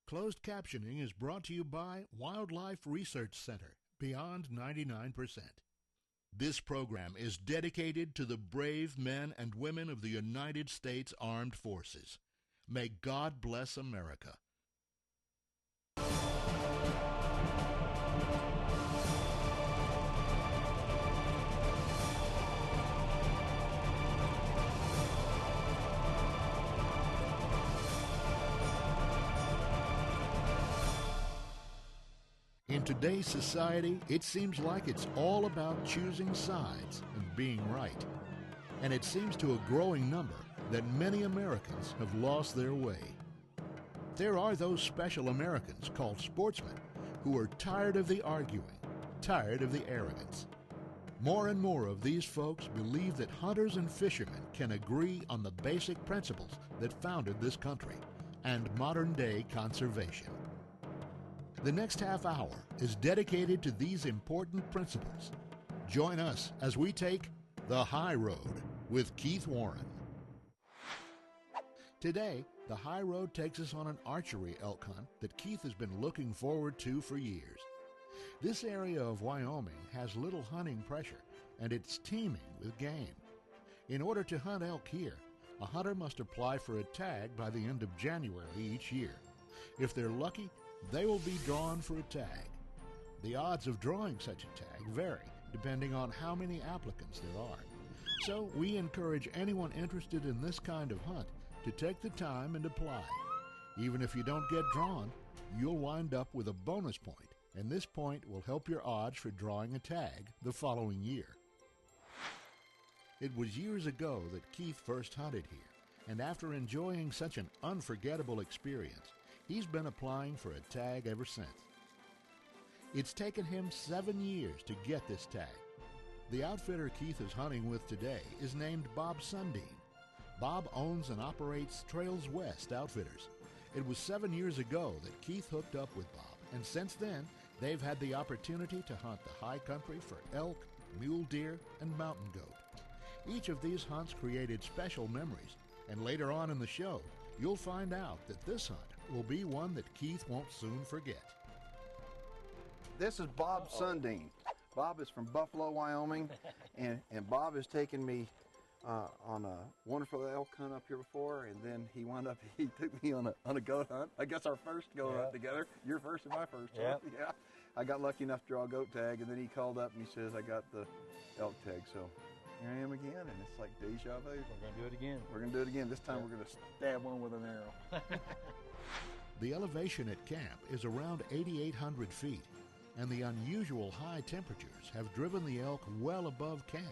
Closed captioning is brought to you by Wildlife Research Center, Beyond 99%. This program is dedicated to the brave men and women of the United States Armed Forces. May God bless America. In today's society, it seems like it's all about choosing sides and being right. And it seems to a growing number that many Americans have lost their way. There are those special Americans called sportsmen who are tired of the arguing, tired of the arrogance. More and more of these folks believe that hunters and fishermen can agree on the basic principles that founded this country and modern-day conservation. The next half hour is dedicated to these important principles. Join us as we take The High Road with Keith Warren. Today, The High Road takes us on an archery elk hunt that Keith has been looking forward to for years. This area of Wyoming has little hunting pressure, and it's teeming with game. In order to hunt elk here, a hunter must apply for a tag by the end of January each year. If they're lucky, they will be drawn for a tag. The odds of drawing such a tag vary depending on how many applicants there are. So we encourage anyone interested in this kind of hunt to take the time and apply. Even if you don't get drawn, you'll wind up with a bonus point, and this point will help your odds for drawing a tag the following year. It was years ago that Keith first hunted here, and after enjoying such an unforgettable experience, he's been applying for a tag ever since. It's taken him 7 years to get this tag. The outfitter Keith is hunting with today is named Bob Sundin. Bob owns and operates Trails West Outfitters. It was 7 years ago that Keith hooked up with Bob, and since then, they've had the opportunity to hunt the high country for elk, mule deer, and mountain goat. Each of these hunts created special memories, and later on in the show, you'll find out that this hunt will be one that Keith won't soon forget. This is Bob Sundin. Bob is from Buffalo, Wyoming, and Bob has taken me on a wonderful elk hunt up here before, and then he took me on a goat hunt. I guess our first goat hunt together. Your first and my first. Yep. Yeah. I got lucky enough to draw a goat tag, and then he called up and he says, I got the elk tag. So here I am again, and it's like deja vu. We're going to do it again. We're going to do it again. This time we're going to stab one with an arrow. The elevation at camp is around 8,800 feet, and the unusual high temperatures have driven the elk well above camp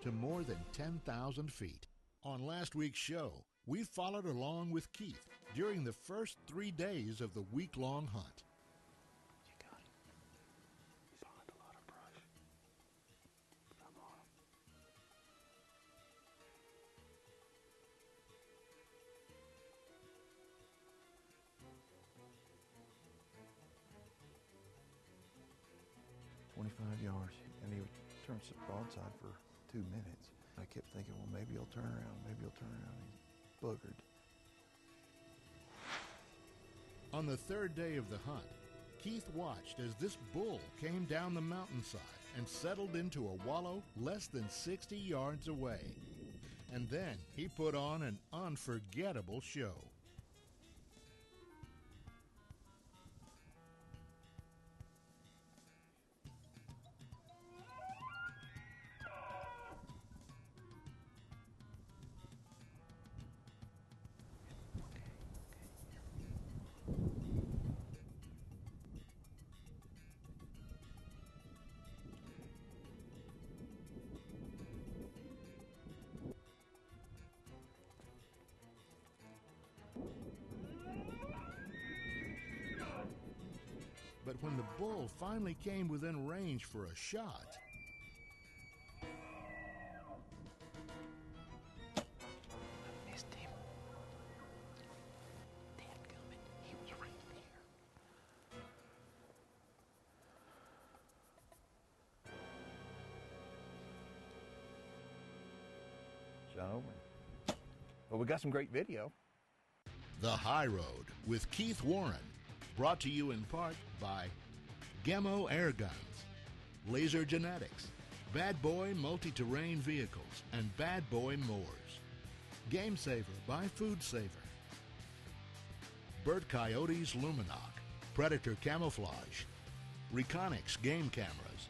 to more than 10,000 feet. On last week's show, we followed along with Keith during the first 3 days of the week-long hunt. You got it. He's behind a lot of brush. Come on. "25 yards, and he turns broadside for 2 minutes. I kept thinking, well, maybe he'll turn around, maybe he'll turn around. He's boogered. On the third day of the hunt, Keith watched as this bull came down the mountainside and settled into a wallow less than 60 yards away. And then he put on an unforgettable show. But when the bull finally came within range for a shot, Missed him. Dadgummit, he was right there. John Owen. Well, we got some great video. The High Road with Keith Warren. Brought to you in part by Gemo Air Guns, Laser Genetics, Bad Boy Multi-Terrain Vehicles, and Bad Boy Mowers. Game Saver by Food Saver. Burt Coyote's Luminoc, Predator Camouflage, Reconyx Game Cameras,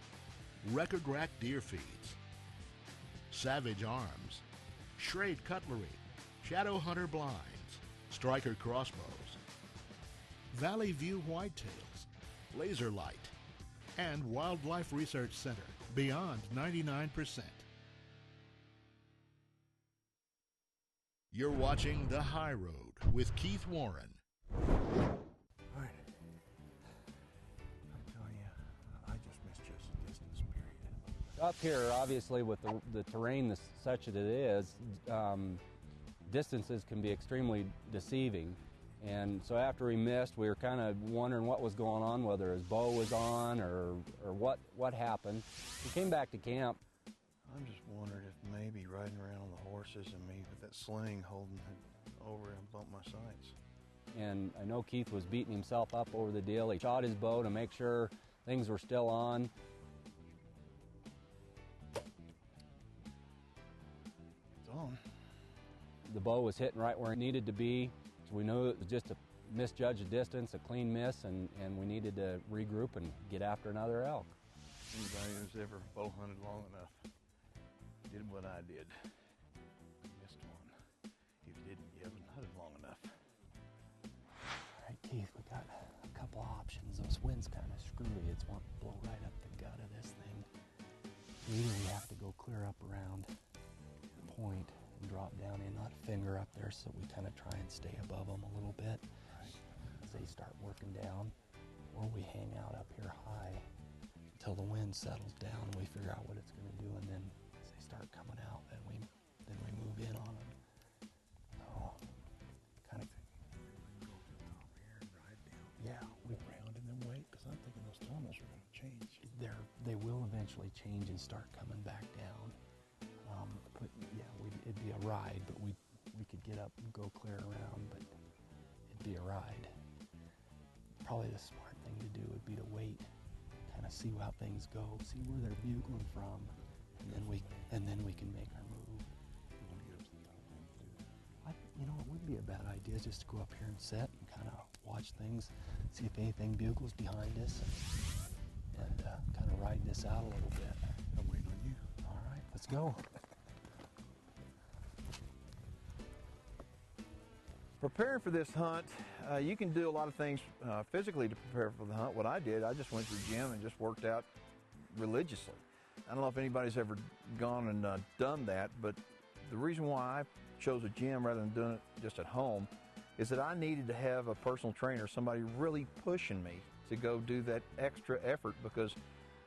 Record Rack Deer Feeds, Savage Arms, Schrade Cutlery, Shadow Hunter Blinds, Striker Crossbows, Valley View Whitetails, Laser Light, and Wildlife Research Center, Beyond 99%. You're watching The High Road with Keith Warren. All right. I'm telling you, I just misjudged the distance, period. Up here, obviously, with the terrain such that it is, distances can be extremely deceiving. And so after he missed, we were kind of wondering what was going on, whether his bow was on or what happened. We came back to camp. I'm just wondering if maybe riding around on the horses and me with that sling holding it over and bumped my sights. And I know Keith was beating himself up over the deal. He shot his bow to make sure things were still on. It's on. The bow was hitting right where it needed to be. So we knew it was just a misjudged distance, a clean miss, and we needed to regroup and get after another elk. Anybody who's ever bow hunted long enough did what I did. Missed one. If you didn't, you haven't hunted long enough. All right, Keith, we got a couple options. Those winds kind of screwy. It's want to blow right up the gut of this thing. Either we have to go clear up around the point and drop down in, not a finger up there, so we kind of try and stay above them a little bit as they start working down, or we hang out up here high until the wind settles down and we figure out what it's going to do, and then as they start coming out, then we move in on them. So, kind of. Yeah, we Around and then wait, because I'm thinking those tunnels are going to change. They will eventually change and start coming back down. It'd be a ride, but we could get up and go clear around, but it'd be a ride. Probably the smart thing to do would be to wait, kind of see how things go, see where they're bugling from, and then we can make our move. It would be a bad idea just to go up here and sit and kind of watch things, see if anything bugles behind us, and kind of ride this out a little bit. I'm waiting on you. All right, let's go. Preparing for this hunt, you can do a lot of things physically to prepare for the hunt. What I did, I just went to the gym and just worked out religiously. I don't know if anybody's ever gone and done that, but the reason why I chose a gym rather than doing it just at home is that I needed to have a personal trainer, somebody really pushing me to go do that extra effort, because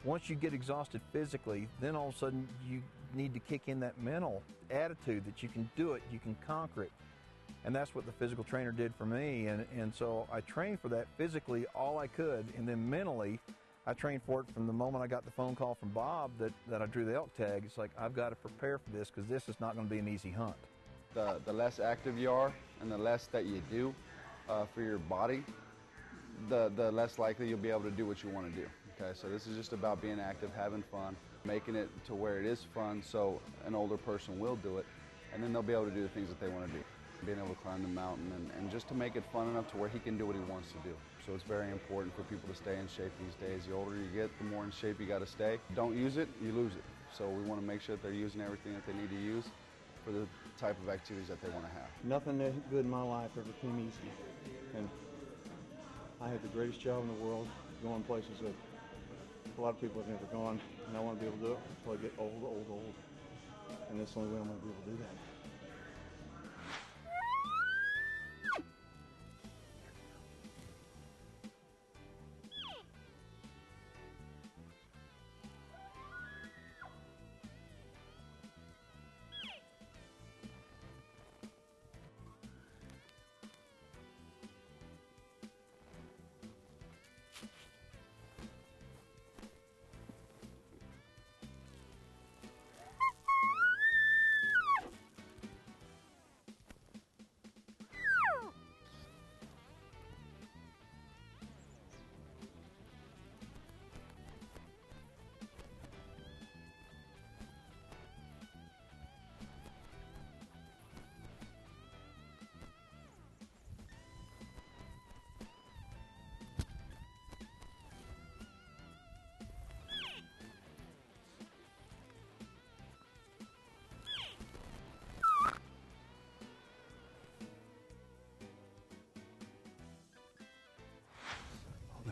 once you get exhausted physically, then all of a sudden you need to kick in that mental attitude that you can do it, you can conquer it. And that's what the physical trainer did for me. And so I trained for that physically all I could, and then mentally I trained for it from the moment I got the phone call from Bob that I drew the elk tag. It's like, I've got to prepare for this, because this is not going to be an easy hunt. The less active you are and the less that you do for your body, the less likely you'll be able to do what you want to do. Okay, so this is just about being active, having fun, making it to where it is fun so an older person will do it, and then they'll be able to do the things that they want to do. Being able to climb the mountain and just to make it fun enough to where he can do what he wants to do. So it's very important for people to stay in shape these days. The older you get, the more in shape you got to stay. Don't use it, you lose it. So we want to make sure that they're using everything that they need to use for the type of activities that they want to have. Nothing good in my life ever came easy. And I had the greatest job in the world, going places that a lot of people have never gone, and I want to be able to do it until I get old. And that's the only way I'm going to be able to do that.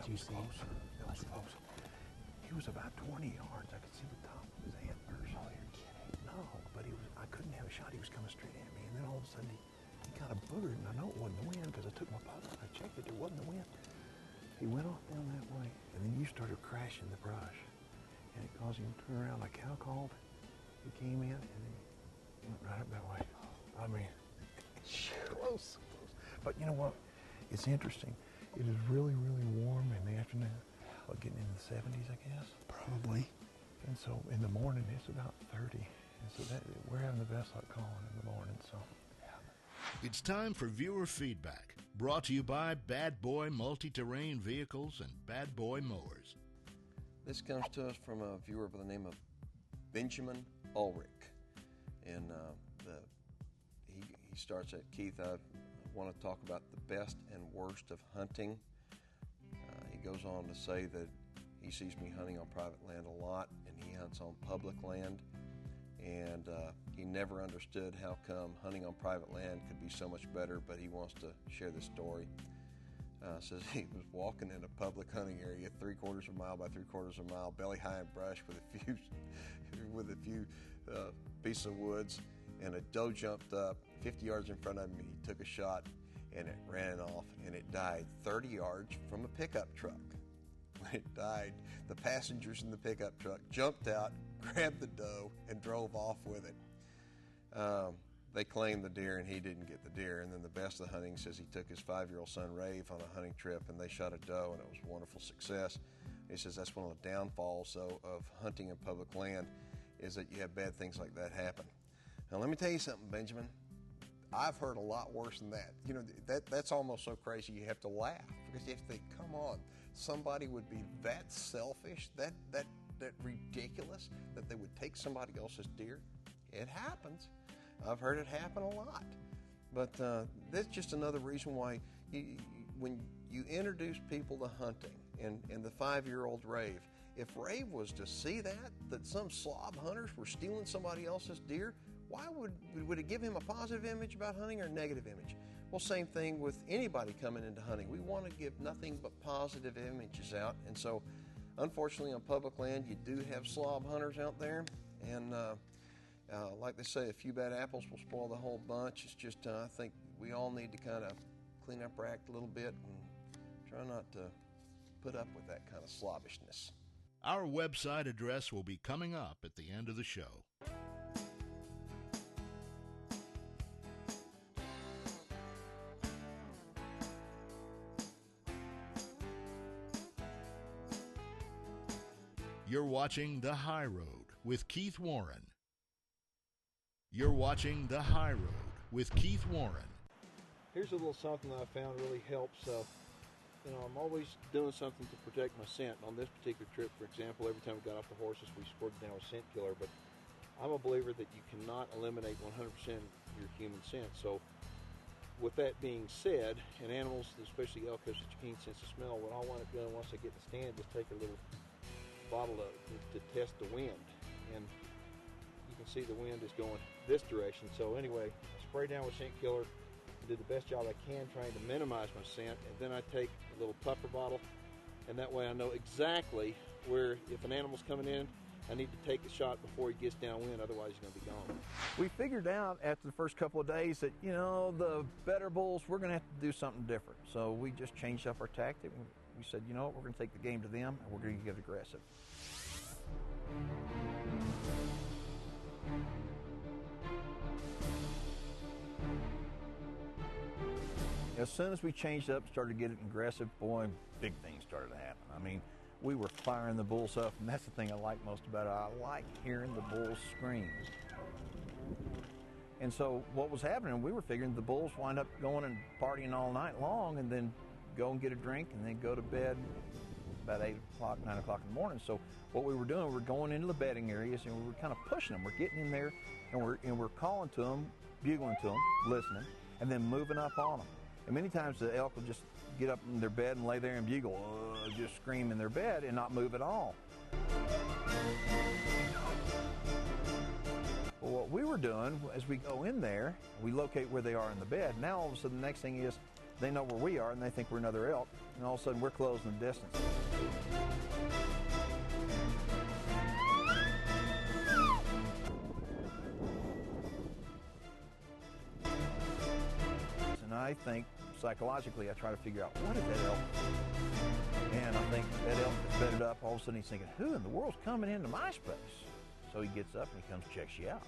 That was close. That was close. He was about 20 yards. I could see the top of his antlers. Oh, you're kidding. No, but I couldn't have a shot. He was coming straight at me. And then all of a sudden, he kind of boogered. And I know it wasn't the wind because I took my putter and I checked it. It wasn't the wind. He went off down that way. And then you started crashing the brush. And it caused him to turn around. My cow called. He came in and then he went right up that way. I mean, close. But you know what? It's interesting. It is really, really warm in the afternoon. Getting in the 70s, I guess. Probably. And so in the morning, it's about 30. And so we're having the best luck calling in the morning. So It's time for viewer feedback, brought to you by Bad Boy Multi-Terrain Vehicles and Bad Boy Mowers. This comes to us from a viewer by the name of Benjamin Ulrich. And he starts at, Keith, I want to talk about the best and worst of hunting. He goes on to say that he sees me hunting on private land a lot, and he hunts on public land. And he never understood how come hunting on private land could be so much better, but he wants to share this story. Says he was walking in a public hunting area, 3/4 of a mile by 3/4 of a mile, belly high in brush with a few pieces of woods, and a doe jumped up 50 yards in front of me. He took a shot, and it ran off, and it died 30 yards from a pickup truck. When it died, the passengers in the pickup truck jumped out, grabbed the doe, and drove off with it. They claimed the deer, and he didn't get the deer. And then the best of the hunting says he took his 5-year-old son, Rave, on a hunting trip, and they shot a doe, and it was a wonderful success. He says that's one of the downfalls, though, of hunting in public land is that you have bad things like that happen. Now, let me tell you something, Benjamin. I've heard a lot worse than that. You know, that's almost so crazy you have to laugh, because you have to think, come on, somebody would be that selfish, that ridiculous, that they would take somebody else's deer. It happens. I've heard it happen a lot. But that's just another reason why when you introduce people to hunting, and the 5-year-old Rave, if Rave was to see that some slob hunters were stealing somebody else's deer, why would it give him a positive image about hunting or a negative image? Well, same thing with anybody coming into hunting. We want to give nothing but positive images out. And so, unfortunately, on public land, you do have slob hunters out there. And like they say, a few bad apples will spoil the whole bunch. It's just, I think we all need to kind of clean up our act a little bit and try not to put up with that kind of slobbishness. Our website address will be coming up at the end of the show. You're watching The High Road with Keith Warren. You're watching The High Road with Keith Warren. here's a little something that I found really helps. You know, I'm always doing something to protect my scent. On this particular trip, for example, every time we got off the horses, we squirted down a scent killer. But I'm a believer that you cannot eliminate 100% your human scent. So with that being said, and animals, especially elk, have such a keen sense of smell, what I wind up doing once I get the stand is take a little bottle to test the wind. And you can see the wind is going this direction. So anyway, I spray down with scent killer, do the best job I can trying to minimize my scent, and then I take a little puffer bottle, and that way I know exactly where, if an animal's coming in, I need to take a shot before he gets downwind, otherwise he's going to be gone. We figured out after the first couple of days that, you know, the better bulls, we're going to have to do something different. So we just changed up our tactic. We said, you know what, we're going to take the game to them, and we're going to get aggressive. As soon as we changed up, started getting aggressive, boy, big things started to happen. I mean, we were firing the bulls up, and that's the thing I like most about it. I like hearing the bulls scream. And so what was happening, we were figuring the bulls wind up going and partying all night long and then go and get a drink and then go to bed about 8 o'clock, 9 o'clock in the morning. So what we were doing, we were going into the bedding areas and we were kind of pushing them. We're getting in there and we're calling to them, bugling to them, listening, and then moving up on them. And many times the elk will just get up in their bed and lay there and bugle, just scream in their bed and not move at all. Well, what we were doing as we go in there, we locate where they are in the bed. Now all of a sudden the next thing is they know where we are and they think we're another elk, and all of a sudden we're closing the distance. And I think psychologically I try to figure out what is that elk. And I think that elk is bedded up. All of a sudden he's thinking, who in the world's coming into my space? So he gets up and he comes and checks you out.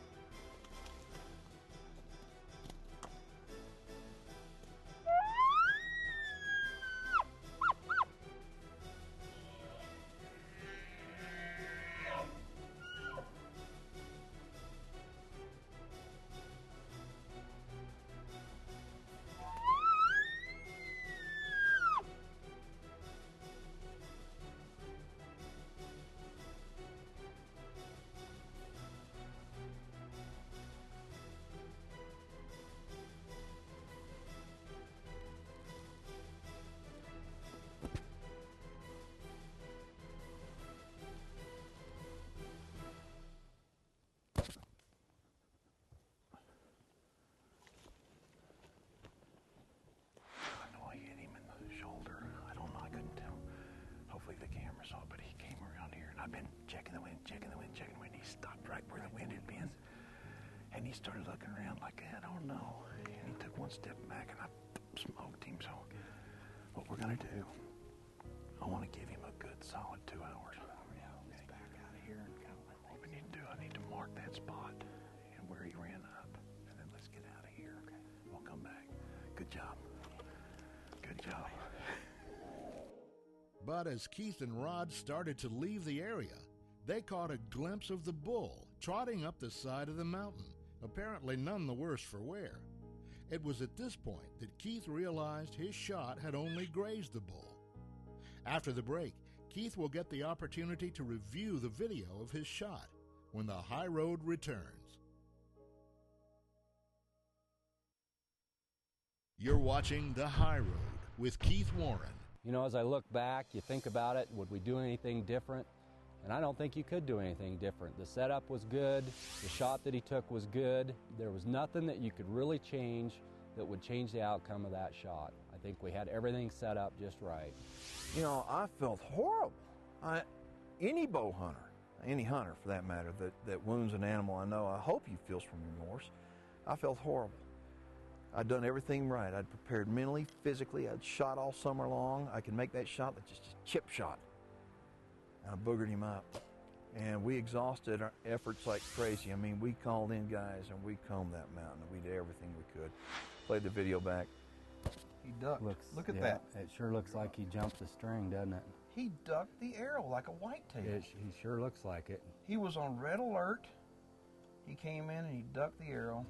I've been checking the wind. He stopped right where the wind had been. And he started looking around like, I don't know. And he took one step back and I smoked him. So what we're going to do, I want to give him a good solid 2 hours. He's back out of here and kind of what we need to do, I need to mark that spot and where he ran up. And then let's get out of here. Okay. We'll come back. Good job. Good job. But as Keith and Rod started to leave the area, they caught a glimpse of the bull trotting up the side of the mountain, apparently none the worse for wear. It was at this point that Keith realized his shot had only grazed the bull. After the break, Keith will get the opportunity to review the video of his shot when the high road returns. You're watching The High Road with Keith Warren. You know, as I look back, you think about it, would we do anything different? And I don't think you could do anything different. The setup was good, the shot that he took was good. There was nothing that you could really change that would change the outcome of that shot. I think we had everything set up just right. You know, I felt horrible. Any bow hunter, any hunter for that matter, that wounds an animal, I know, I hope he feels from remorse. I felt horrible. I'd done everything right. I'd prepared mentally, physically. I'd shot all summer long. I could make that shot that's just a chip shot. And I boogered him up. And we exhausted our efforts like crazy. I mean, we called in guys and we combed that mountain. We did everything we could. Played the video back. He ducked. Look at that. It sure looks like he jumped the string, doesn't it? He ducked the arrow like a whitetail. He sure looks like it. He was on red alert. He came in and he ducked the arrow.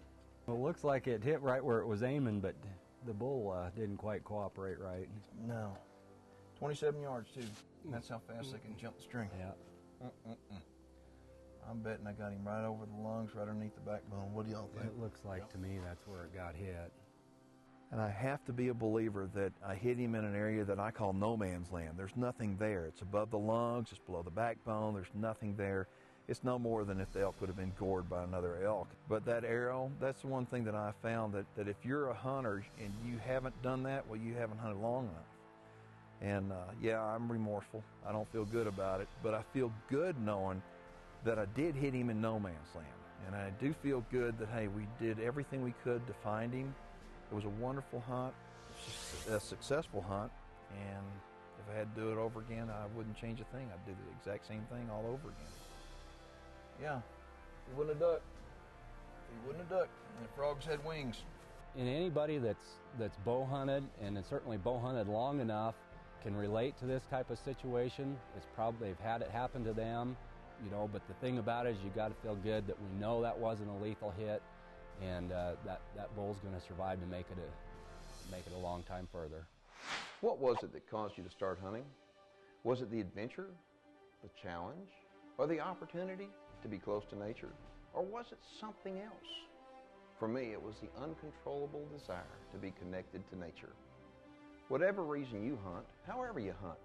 Well, it looks like it hit right where it was aiming, but the bull didn't quite cooperate right. No. 27 yards, too. That's how fast they can jump the string. Yeah. I'm betting I got him right over the lungs, right underneath the backbone. What do y'all think? It looks like to me that's where it got hit. And I have to be a believer that I hit him in an area that I call no man's land. There's nothing there. It's above the lungs, it's below the backbone, there's nothing there. It's no more than if the elk would have been gored by another elk. But that arrow, that's the one thing that I found, that if you're a hunter and you haven't done that, well, you haven't hunted long enough. And yeah, I'm remorseful. I don't feel good about it, but I feel good knowing that I did hit him in no man's land. And I do feel good that, hey, we did everything we could to find him. It was a wonderful hunt, a successful hunt, and if I had to do it over again, I wouldn't change a thing. I'd do the exact same thing all over again. Yeah, he wouldn't have ducked. He wouldn't have ducked, and the frogs had wings. And anybody that's bow hunted, and certainly bow hunted long enough, can relate to this type of situation. It's probably, they've had it happen to them, you know, but the thing about it is you got to feel good that we know that wasn't a lethal hit, and that bull's going to survive to make it a long time further. What was it that caused you to start hunting? Was it the adventure, the challenge, or the opportunity to be close to nature? Or was it something else? For me, it was the uncontrollable desire to be connected to nature. Whatever reason you hunt, however you hunt,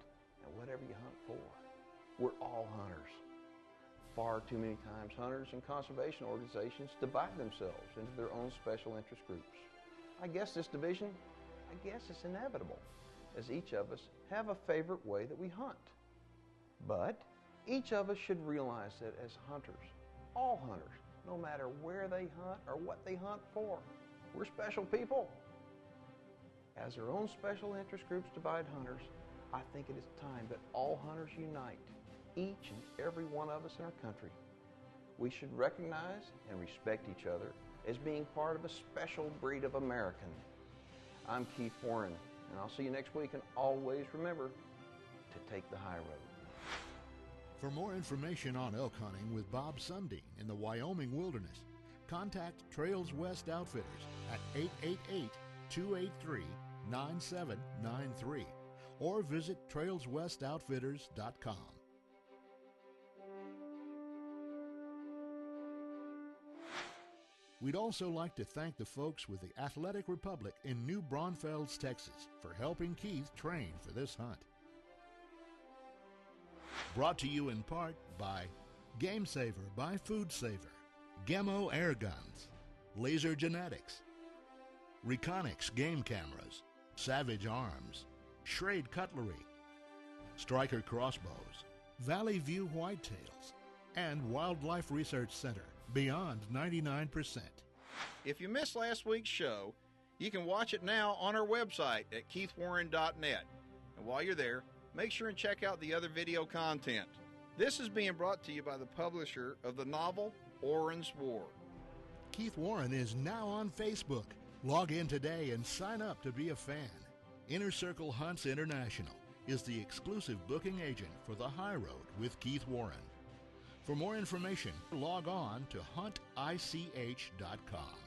and whatever you hunt for, we're all hunters. Far too many times, hunters and conservation organizations divide themselves into their own special interest groups. I guess this division, I guess it's inevitable, as each of us have a favorite way that we hunt. But each of us should realize that as hunters, all hunters, no matter where they hunt or what they hunt for, we're special people. As our own special interest groups divide hunters, I think it is time that all hunters unite, each and every one of us in our country. We should recognize and respect each other as being part of a special breed of American. I'm Keith Warren, and I'll see you next week, and always remember to take the high road. For more information on elk hunting with Bob Sundin in the Wyoming wilderness, contact Trails West Outfitters at 888-283-9793 or visit trailswestoutfitters.com. We'd also like to thank the folks with the Athletic Republic in New Braunfels, Texas, for helping Keith train for this hunt. Brought to you in part by Game Saver by Food Saver, Gemo Air Guns, Laser Genetics, Reconyx Game Cameras, Savage Arms, Schrade Cutlery, Striker Crossbows, Valley View Whitetails, and Wildlife Research Center, Beyond 99%. If you missed last week's show, you can watch it now on our website at keithwarren.net. And while you're there, make sure and check out the other video content. This is being brought to you by the publisher of the novel Orin's War. Keith Warren is now on Facebook. Log in today and sign up to be a fan. Inner Circle Hunts International is the exclusive booking agent for the High Road with Keith Warren. For more information, log on to huntich.com.